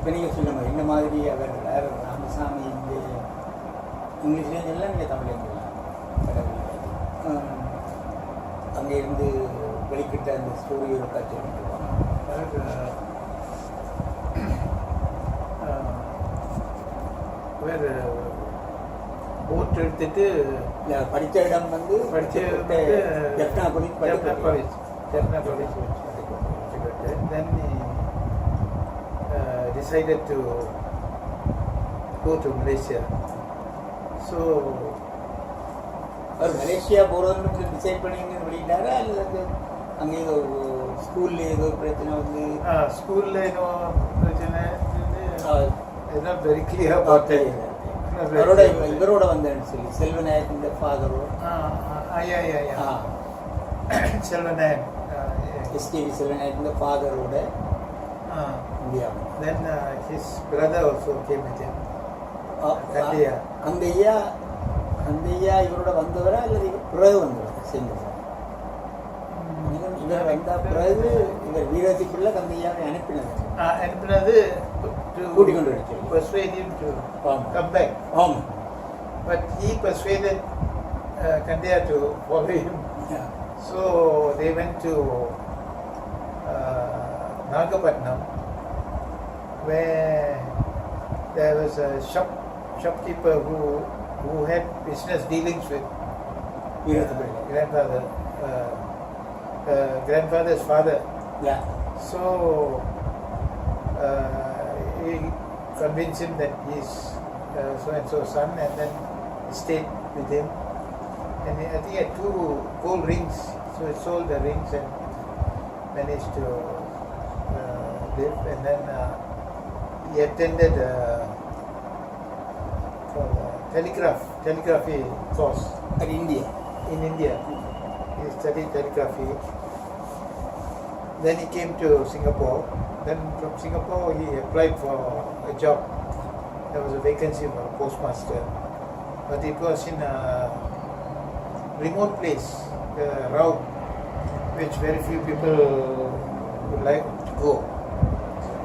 இப்போ நீங்கள் சொல்லுங்கள் இந்த மாதிரி அவர் ராமசாமி இந்த இங்கிலீஷ்லேயும் எல்லாம் நீங்கள் தமிழ்லையும் சொல்லலாம். அங்கே இருந்து வெளிக்கிட்ட அந்த ஸ்டோரி ஒரு காட்சி வேறு போட் எடுத்துட்டு படித்த இடம் வந்து Jaffna college then he decided to go to Malaysia. So அவர் மலேசியா போகிறதுன்னு டிசைட் பண்ணிங்க வெளியிட்டாரா அல்லது அங்கே ஏதோ ஸ்கூலில் ஏதோ பிரச்சனை வந்து ஸ்கூலில் ஏதோ பிரச்சனை is not very clear about that. இவரோட வந்தேன்னு சொல்லி செல்வநாயக் இந்த ஃபாதரோ செல்வநாயக் எஸ்டிவி செல்வநாயக் இந்த ஃபாதரோட India. Then his brother also came with him. அந்த ஐயா இவரோட வந்தவரா அல்லது பிறகு வந்தவரா சேர்ந்தவரா? இவர் வந்த பிறகு இவர் வீரத்துக்குள்ள கந்தையாவை அனுப்பினது கூட்டிக் கொண்டு persuade him to come back. But he persuaded Kandiya to follow him. So they went to Nagapatnam, where there was a shopkeeper who had business dealings with grandfather's father. So he convinced him that he's so and so son, and then stayed with him. And I think he had 2 gold rings, so he sold the rings and managed to live. And then he attended telegraphy course in India. He studied telegraphy. Then he came to Singapore. Then from Singapore he applied for a job. There was a vacancy for a postmaster, but it was in a remote place, a route which very few people would like to go.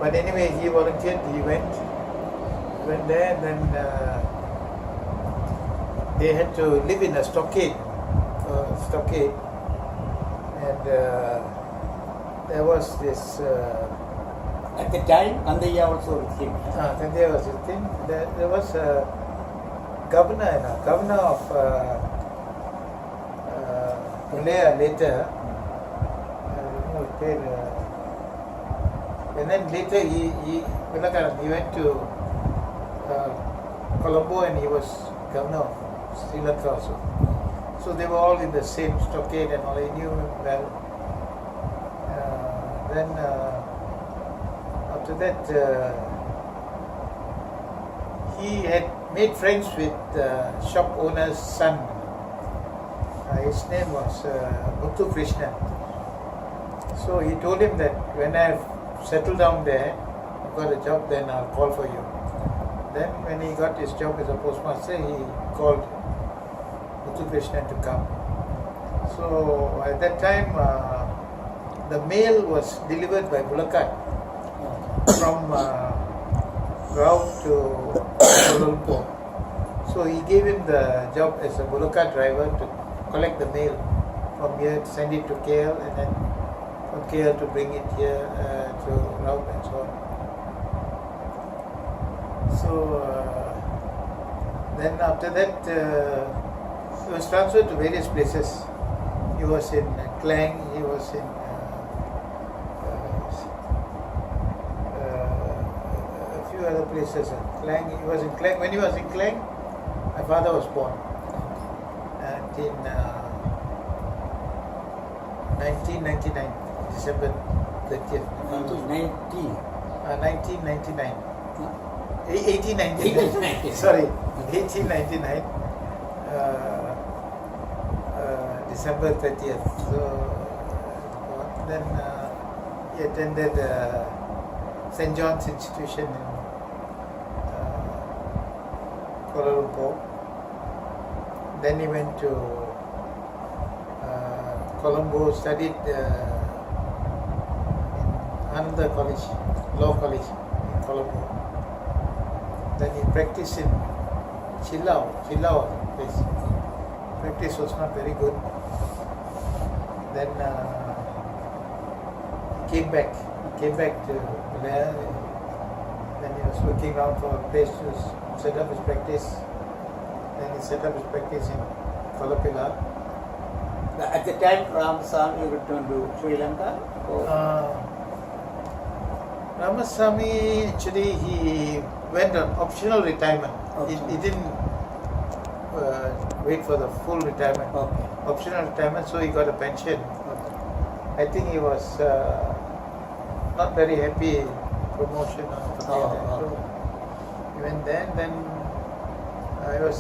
But anyway, he volunteered. He went there. Then they had to live in a stockade, and there was this. At the time, Kandaiya also with him. Kandaiya was with him. There was a governor of Malaya later. And then later he went to Colombo, and he was governor of Sri Lanka also. So they were all in the same stockade and all. I knew him well. Then after that, he had made friends with the shop owner's son. His name was Muthuramalingam. So he told him that when I've settled down there, I've got a job, then I'll call for you. Then when he got his job as a postmaster, he called Muthuramalingam to come. So at that time, the mail was delivered by bullock cart from Raut to kulalupoor. So he gave him the job as a bullock cart driver to collect the mail from here, send it to KL, and then from KL to bring it here to Raut and so on. So then after that, he was transferred to various places. He was in Klang, he was in a few other places. Klang, he was in Klang. When he was in Klang, my father was born. And in 1999, December 30th. 1999. 1899. Sorry, 1899. December 30th. So then he attended St. John's Institution in Kuala Lumpur. Then he went to Colombo, studied in Ananda College, Law College in Colombo. Then he practiced in Chilao place. Practice was not very good. Then he came back to Malaya. Then he was looking around for a place to set up his practice. Then he set up his practice in Kolapila. At the time, Ramasamy returned to Sri Lanka? Ramasamy, actually, he went on optional retirement. Okay. He didn't wait for the full retirement. Okay. Optional retirement, so he got a pension. Okay. I think he was not very happy promotion or something like that. So he went there, and then I was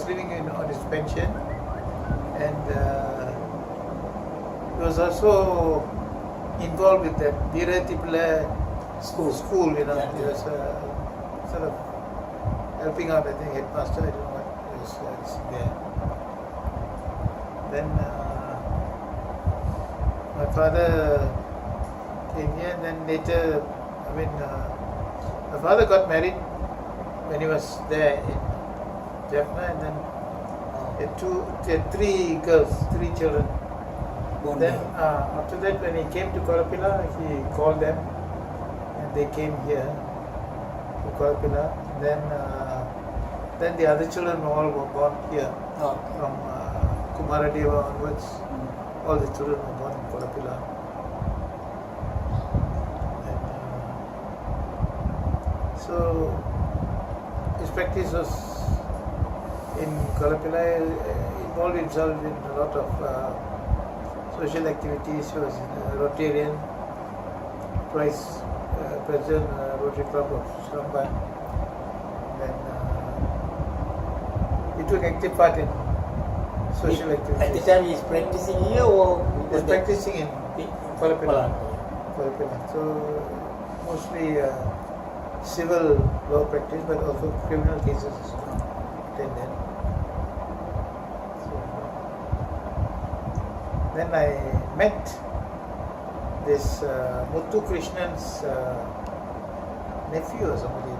living on his pension, and he was also involved with that Viratipula school, you know. Yeah. He was sort of helping out, I think, headmaster, I don't know what was there. Then my father came here, and then later, my father got married when he was there in Jaffna, and then he had three children. Then after that, when he came to Kolapila, he called them, and they came here to Kolapila. Then the other children all were born here. From Kumaradeva onwards, all the children were born in Kolapila. So his practice was in Kolapila. Involved himself in a lot of social activities. He was a Rotarian, twice president Rotary Club of Sramban. Then he took active part in social activities. At the time he is practicing here or? He was practicing in Kolapila. So mostly civil law practice, but also criminal cases attended. Then I met this Muthu Krishnan's nephew or somebody.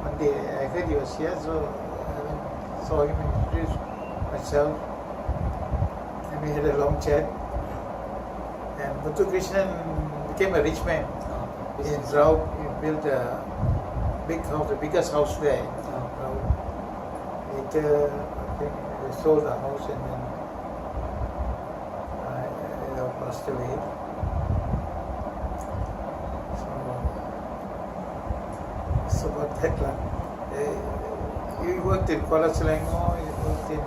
One day I heard he was here, so I saw him and introduced myself. And we had a long chat. And Muthu Krishnan became a rich man. In Raut, he built a big house, the biggest house there in Raut. Later, I think they sold the house, and then passed away. So about that one. He worked in Kuala Selangor, he worked in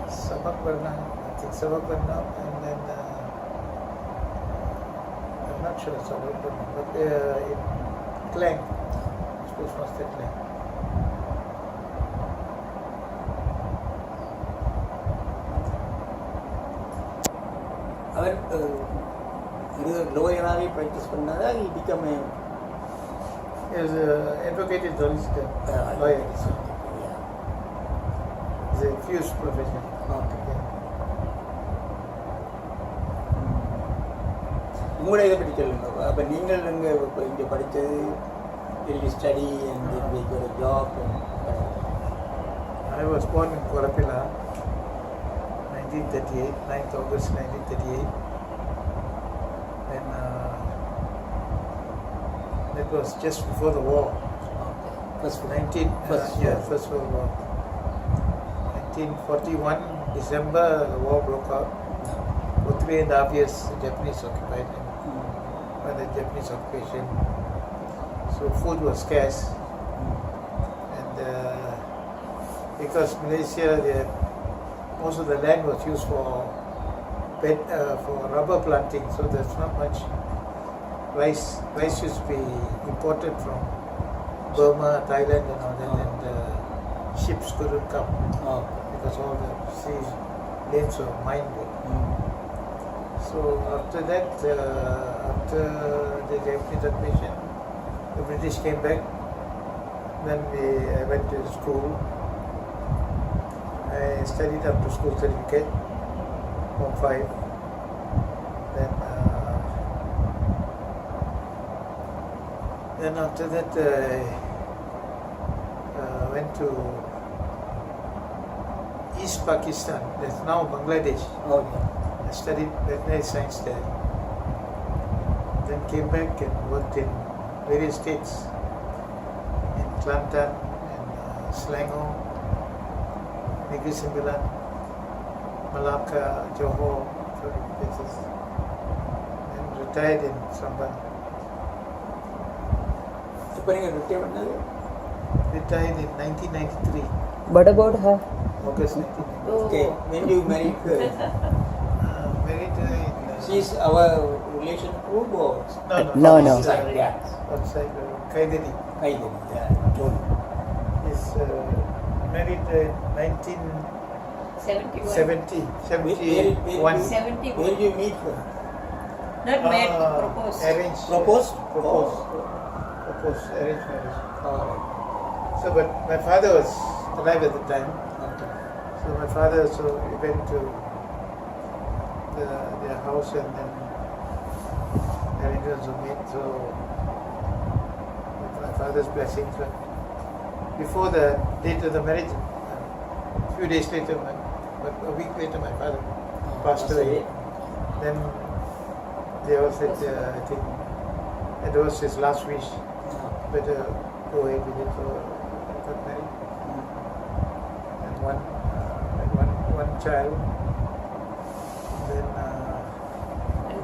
Sabak Bernam, I think Sabak Bernam, and then I'm not sure Sabak Bernam, but in Klang, Postmaster Klang. அவர் லோயராகவே practice பண்ணாதா he become a He was an advocate in solicitor, lawyer. It's a fused profession. உங்களோட இதை பற்றி சொல்லுங்க. அப்போ நீங்கள் இங்கே படித்தது study and job. I was born in Kolapila, 1938, 9th August 1938. And that was just before the war. First World War. 1941, December, the war broke out. For 3.5 years, the Japanese occupied him. By the Japanese occupation. So food was scarce. And because Malaysia, most of the land was used for rubber planting, so there's not much rice. Rice used to be imported from Burma, Thailand, and all that, and ships couldn't come because all the sea lanes were mined. So after that, after the Japanese occupation, the British came back. Then I went to school. I studied up to school certificate, Form 5. Then Then after that, I went to East Pakistan, that's now Bangladesh. Okay. I studied veterinary science there. Then came back and worked in various states, in Kelantan and Selangor, Negeri Sembilan, Malacca, Johor, places. And retired in Samban. இப்போ நீங்கள் retire பண்ணது Retired in 1993, What about her? August 1993. Okay when you married her Married in she is our relation group or No, no. outside? Yeah. outside Kaidari. Kaidari, yeah. Told. Is married in 1970, 71. 71. Where did you meet her? Not married, proposed. Arranged. Proposed? Proposed. Oh. Proposed. Arranged marriage. Alright. So, but my father was alive at the time. Okay. So my father also went to their house and then arrangements were made. So with my father's blessings. But before the date of the marriage, a few days later, but a week later, my father passed away. Then they all said, I think that was his last wish. Better go ahead with it. So I got married. And one child. Then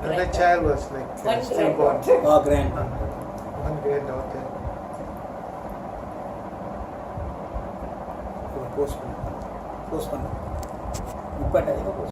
another child was like One stillborn. Oh, grand. One granddaughter. Post பண்ணு. Post பண்ணு. இப்ப